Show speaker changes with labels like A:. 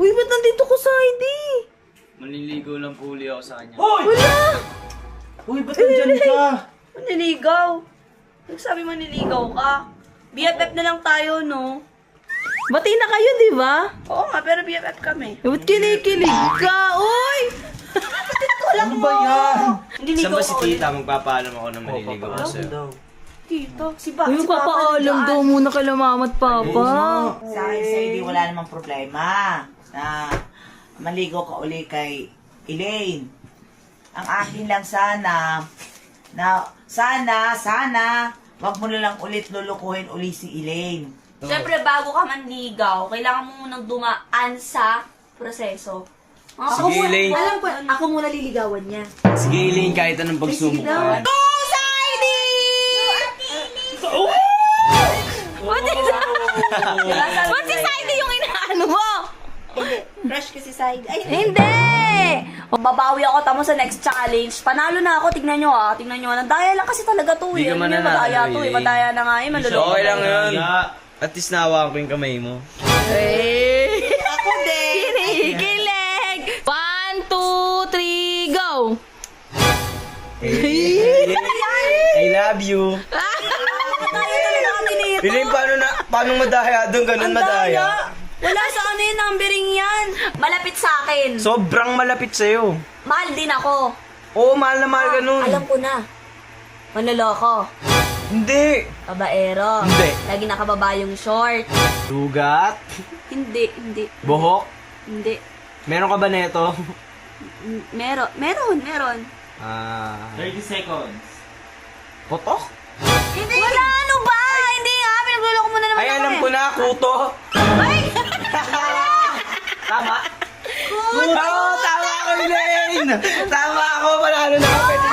A: Uy, ba't nandito ko sa ID?
B: Manliligaw lang po uli ako sa kanya.
C: Hoy!
A: Wala!
C: Uy, ba't nandyan ka?
A: Maniligaw. Nagsabi maniligaw ka. BFF na lang tayo, no? Bati na kayo, di ba? Oo nga, pero BFF kami. Ba't kinikilig ka? Uy!
C: Ano ba yan?
B: Saan ba si tita? Magpapaalam ako ng manliligaw ako sa'yo.
A: Tito, si Ba?
D: Uy,
A: si Papa
D: magpapaalam
A: nandyan.
D: daw muna kay Mama at Papa.
E: Sa akin sa hindi wala namang problema na maligo ka uli kay Elaine. Ang akin lang sana wag mo na lang ulit lulukuhin uli si Elaine.
A: Siyempre, bago ka manligaw, kailangan mo munang dumaan sa proseso.
B: Sige, Elaine.
D: Alam ko, ako muna liligawan niya.
B: Sige, Elaine, kahit anong pagsubok ka.
D: Ba't si Saidi yung inaano mo?
A: Crush ka si Said. Ay,
D: Hindi!
A: babawi ako tamo sa next challenge. Panalo na ako, tignan nyo ah. Tignan nyo. Nadaya lang kasi talaga to
B: Hindi
A: eh.
B: ka
A: Ano yun,
B: mananalo,
A: madaya to eh.
B: Elaine.
A: Madaya na nga eh. Manluloko.
B: Okay lang yun. At least nahawakan ko yung kamay mo.
D: Eh!
A: Ako din.
D: Kinikilig! 1, 2, 3, go!
B: I love you.
A: Madaya talaga kami nito.
B: Elaine, paano madaya doon? Ganun
A: Ang
B: madaya.
A: daya. Wala sa ano yung numbering yan. Malapit sa akin.
B: Sobrang malapit sa'yo.
A: Mahal din ako.
B: Oo, mahal na mahal ganun.
A: Alam ko na. Manloloko.
B: Hindi.
A: Babaero.
B: Hindi.
A: Lagi nakababa yung short.
B: Sugat.
A: Hindi.
B: Buhok.
A: Hindi.
B: Meron ka ba neto?
A: Meron.
C: 30 seconds.
B: Potok?
A: Hindi. Wala, ano ba? Hindi nga. Pinagluloko mo na naman
B: Ay,
A: ako
B: alam
A: eh.
B: ko na, kuto.
A: Ay!
B: Tama? Kuto! Oo, tama ako, Elaine! Tama ako, panalo na ako.